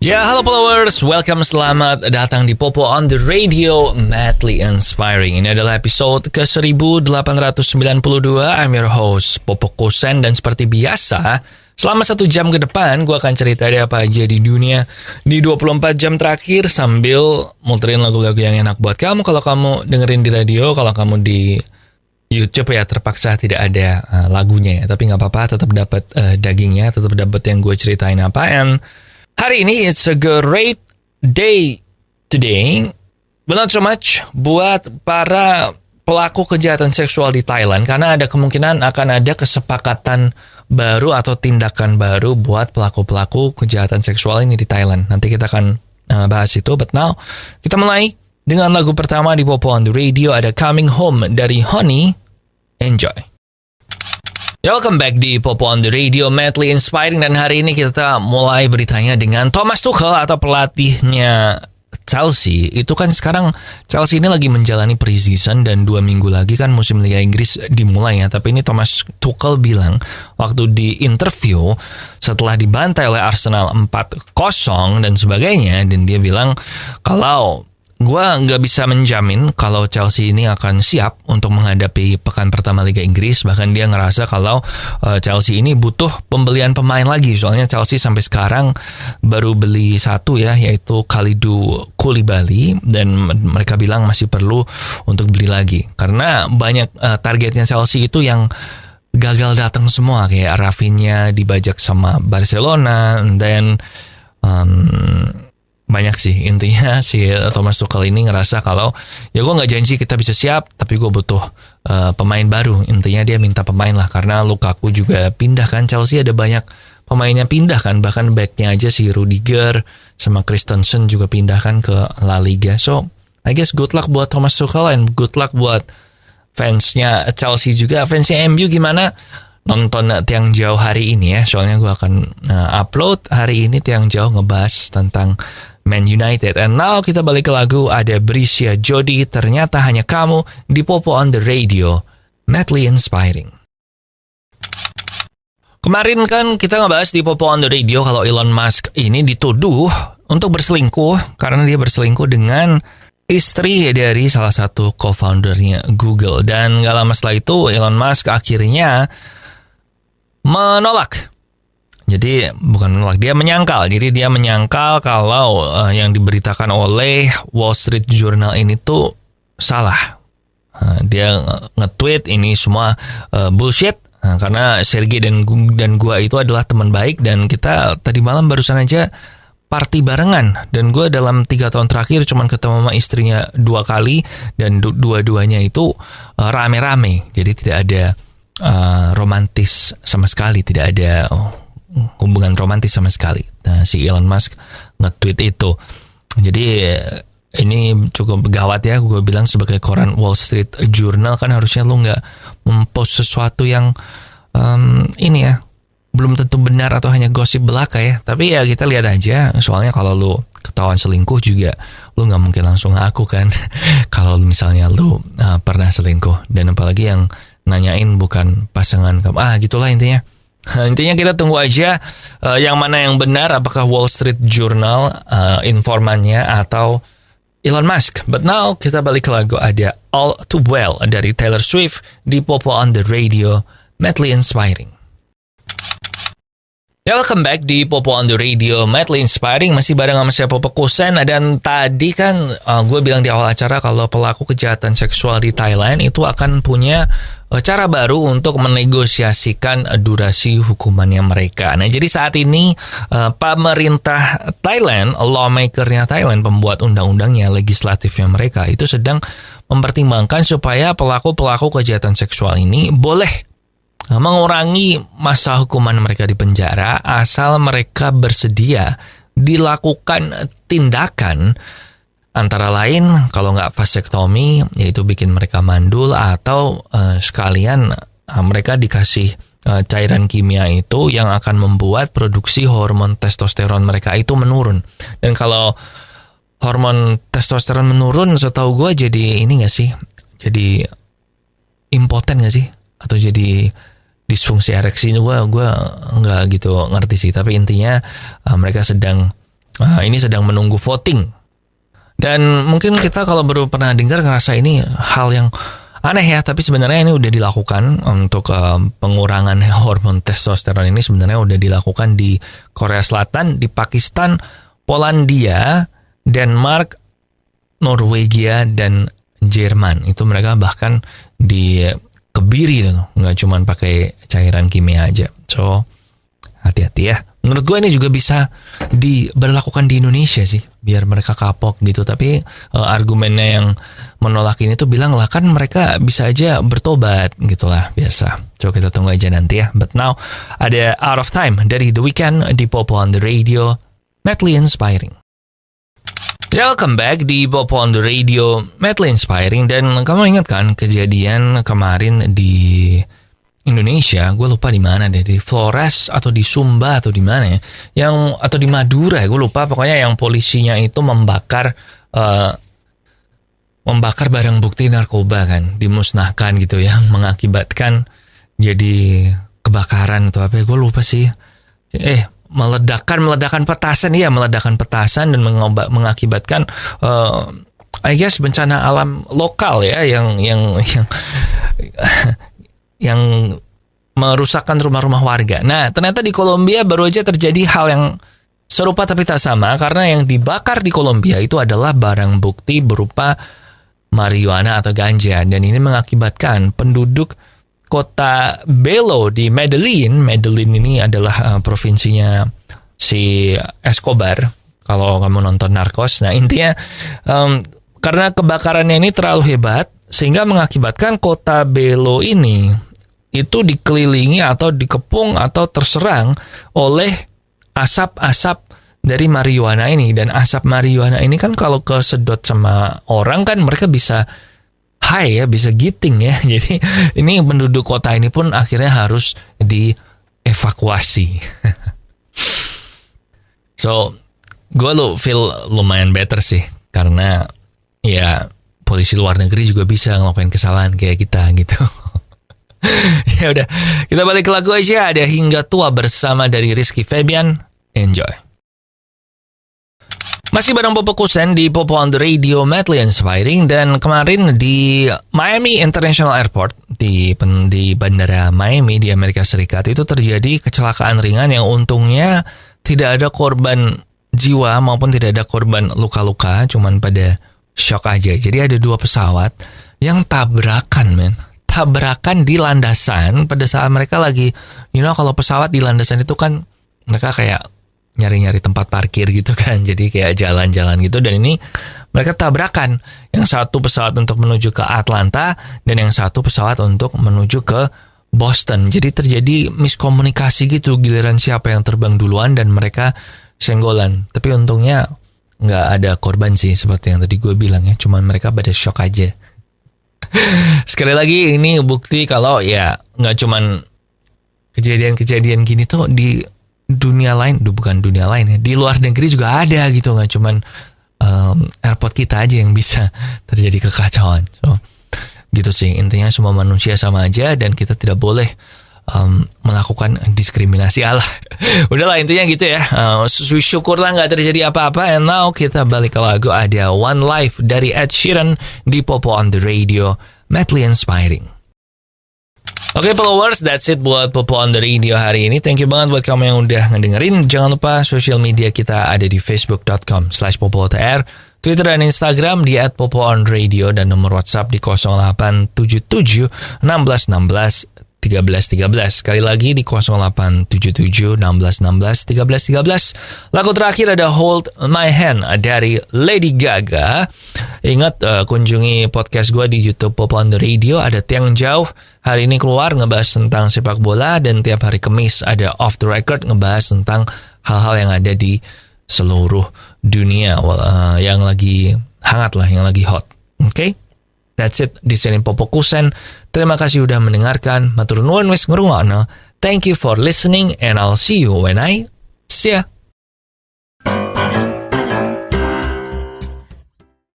Ya, halo followers, welcome, selamat datang di Popo on the Radio, Madly Inspiring. Ini adalah episode ke-1892. I'm your host, Popo Kosen, dan seperti biasa, selama 1 jam ke depan, gue akan cerita ada apa aja di dunia di 24 jam terakhir sambil muterin lagu-lagu yang enak buat kamu. Kalau kamu dengerin di radio, kalau kamu di YouTube ya terpaksa tidak ada lagunya ya, tapi nggak apa-apa, tetap dapat dagingnya, tetap dapat yang gue ceritain apa. And hari ini it's a great day today, but not so much buat para pelaku kejahatan seksual di Thailand, karena ada kemungkinan akan ada kesepakatan baru atau tindakan baru buat pelaku-pelaku kejahatan seksual ini di Thailand. Nanti kita akan bahas itu, but now kita mulai dengan lagu pertama di Popo on the Radio, ada Coming Home dari Honey. Enjoy. Welcome back di Popo on the Radio, Madly Inspiring, dan hari ini kita mulai beritanya dengan Thomas Tuchel atau pelatihnya Chelsea. Itu kan sekarang Chelsea ini lagi menjalani pre-season dan 2 minggu lagi kan musim Liga Inggris dimulai ya. Tapi ini Thomas Tuchel bilang waktu di interview setelah dibantai oleh Arsenal 4-0 dan sebagainya, dan dia bilang kalau gua nggak bisa menjamin kalau Chelsea ini akan siap untuk menghadapi pekan pertama Liga Inggris. Bahkan dia ngerasa kalau Chelsea ini butuh pembelian pemain lagi. Soalnya Chelsea sampai sekarang baru beli 1 ya, yaitu Kalidou Koulibaly, dan mereka bilang masih perlu untuk beli lagi. Karena banyak targetnya Chelsea itu yang gagal datang semua, kayak Rafinha dibajak sama Barcelona, dan banyak sih. Intinya si Thomas Tuchel ini ngerasa kalau ya gue nggak janji kita bisa siap, tapi gue butuh pemain baru. Intinya dia minta pemain lah, karena Lukaku juga pindah kan, Chelsea ada banyak pemainnya pindah kan, bahkan backnya aja si Rudiger sama Christensen juga pindah kan ke La Liga. So I guess good luck buat Thomas Tuchel and good luck buat fansnya Chelsea juga. Fansnya MU gimana? Nonton Tiang Jauh hari ini ya, soalnya gue akan upload hari ini Tiang Jauh ngebahas tentang Man United. And now kita balik ke lagu, ada Brisia Jody, Ternyata Hanya Kamu di Popo on the Radio, Madly Inspiring. Kemarin kan kita ngebahas di Popo on the Radio kalau Elon Musk ini dituduh untuk berselingkuh karena dia berselingkuh dengan istri dari salah satu co-foundernya Google. Dan gak lama setelah itu Elon Musk akhirnya menolak. Jadi bukan menolak, dia menyangkal. Jadi dia menyangkal kalau yang diberitakan oleh Wall Street Journal ini tuh salah. Dia nge-tweet ini semua bullshit, karena Sergey dan gua itu adalah teman baik, dan kita tadi malam barusan aja party barengan, dan gue dalam 3 tahun terakhir cuman ketemu sama istrinya 2 kali, dan dua-duanya itu rame-rame. Jadi tidak ada romantis sama sekali, tidak ada hubungan romantis sama sekali. Nah, si Elon Musk nge-tweet itu. Jadi ini cukup gawat ya. Gue bilang sebagai koran Wall Street Journal kan harusnya lu nggak mempost sesuatu yang ini ya, belum tentu benar atau hanya gosip belaka ya. Tapi ya kita lihat aja. Soalnya kalau lu ketahuan selingkuh juga, lu nggak mungkin langsung ngaku kan. Kalau misalnya lu pernah selingkuh, dan apalagi yang nanyain bukan pasangan kamu. Gitulah intinya. Intinya kita tunggu aja yang mana yang benar, apakah Wall Street Journal informannya atau Elon Musk. But now kita balik ke lagu, ada All Too Well dari Taylor Swift di Popo on the Radio, Madly Inspiring. Ya, welcome back di Popo on the Radio, Madly Inspiring. Masih bareng sama saya Popo Kosen. Dan tadi kan gue bilang di awal acara kalau pelaku kejahatan seksual di Thailand itu akan punya cara baru untuk menegosiasikan durasi hukumannya mereka. Nah, jadi saat ini pemerintah Thailand, lawmakernya Thailand, pembuat undang-undangnya, legislatifnya mereka itu sedang mempertimbangkan supaya pelaku-pelaku kejahatan seksual ini boleh mengurangi masa hukuman mereka di penjara asal mereka bersedia dilakukan tindakan, antara lain kalau nggak vasektomi yaitu bikin mereka mandul, atau sekalian mereka dikasih cairan kimia itu yang akan membuat produksi hormon testosteron mereka itu menurun. Dan kalau hormon testosteron menurun, setahu gue jadi ini nggak sih, jadi impoten nggak sih, atau jadi disfungsi ereksi. Gue nggak gitu ngerti sih, tapi intinya mereka sedang ini sedang menunggu voting. Dan mungkin kita kalau baru pernah dengar ngerasa ini hal yang aneh ya, tapi sebenarnya ini udah dilakukan untuk pengurangan hormon testosteron ini sebenarnya udah dilakukan di Korea Selatan, di Pakistan, Polandia, Denmark, Norwegia, dan Jerman. Itu mereka bahkan dikebiri tuh, nggak cuma pakai cairan kimia aja. So hati-hati ya. Menurut gue ini juga bisa diberlakukan di Indonesia sih, biar mereka kapok gitu. Tapi argumennya yang menolak ini tuh bilang lah kan mereka bisa aja bertobat gitulah biasa. Coba kita tunggu aja nanti ya. But now ada Out of Time dari The Weeknd di Popo on the Radio, madly inspiring. Ya, welcome back di Popo on the Radio, madly inspiring. Dan kamu ingat kan kejadian kemarin di Indonesia, gue lupa di mana deh, di Flores atau di Sumba atau di mana ya, atau di Madura, gue lupa. Pokoknya yang polisinya itu membakar barang bukti narkoba kan, dimusnahkan gitu ya, mengakibatkan jadi kebakaran atau apa, gue lupa sih. Meledakan petasan dan mengakibatkan I guess bencana alam lokal ya, yang merusakkan rumah-rumah warga. Nah, ternyata di Kolombia baru aja terjadi hal yang serupa tapi tak sama, karena yang dibakar di Kolombia itu adalah barang bukti berupa marijuana atau ganja, dan ini mengakibatkan penduduk kota Belo di Medellin ini adalah provinsinya si Escobar, kalau kamu nonton Narcos. Nah, intinya karena kebakarannya ini terlalu hebat, sehingga mengakibatkan kota Belo ini itu dikelilingi atau dikepung atau terserang oleh asap-asap dari marijuana ini. Dan asap marijuana ini kan kalau kesedot sama orang kan mereka bisa high ya, bisa giting ya. Jadi ini penduduk kota ini pun akhirnya harus dievakuasi. So, gue feel lumayan better sih, karena ya polisi luar negeri juga bisa ngelakuin kesalahan kayak kita gitu. Ya udah, kita balik ke lagu aja. Ada Hingga Tua bersama dari Rizky Febian. Enjoy. Masih bareng Popo Kusen di Popo on the Radio, madly inspiring. Dan kemarin di Miami International Airport, di bandara Miami di Amerika Serikat, itu terjadi kecelakaan ringan yang untungnya tidak ada korban jiwa maupun tidak ada korban luka-luka, cuman pada shock aja. Jadi ada 2 pesawat yang tabrakan di landasan pada saat mereka lagi, kalau pesawat di landasan itu kan mereka kayak nyari-nyari tempat parkir gitu kan, jadi kayak jalan-jalan gitu. Dan ini mereka tabrakan, yang satu pesawat untuk menuju ke Atlanta dan yang satu pesawat untuk menuju ke Boston. Jadi terjadi miskomunikasi gitu, giliran siapa yang terbang duluan dan mereka senggolan. Tapi untungnya nggak ada korban sih, seperti yang tadi gue bilang ya, cuman mereka pada shock aja. Sekali lagi ini bukti kalau ya nggak cuman kejadian-kejadian gini tuh di dunia lain, bukan dunia lain ya, di luar negeri juga ada gitu, nggak cuman airport kita aja yang bisa terjadi kekacauan. So gitu sih, intinya semua manusia sama aja dan kita tidak boleh melakukan diskriminasi Allah. Udahlah, intinya gitu ya. Syukurlah nggak terjadi apa-apa. And now kita balik ke lagu, ada One Life dari Ed Sheeran di Popo on the Radio, madly inspiring. Oke, followers, that's it buat Popo on the Radio hari ini. Thank you banget buat kamu yang udah ngedengerin. Jangan lupa sosial media kita ada di facebook.com/popotr, Twitter dan Instagram di @popoonradio, dan nomor WhatsApp di 0877 1616 1313. Sekali lagi di 0877 1616 1313. Lagu terakhir ada Hold My Hand dari Lady Gaga. Ingat, kunjungi podcast gue di YouTube Popo on the Radio, ada Tiang Jauh. Hari ini keluar ngebahas tentang sepak bola, dan tiap hari Kamis ada Off the Record ngebahas tentang hal-hal yang ada di seluruh dunia yang lagi hangat lah, yang lagi hot. Oke? That's it di sini Popo Kusen. Terima kasih udah mendengarkan. Matur nuwun wis ngrungokno. Thank you for listening and I'll see you when I see ya.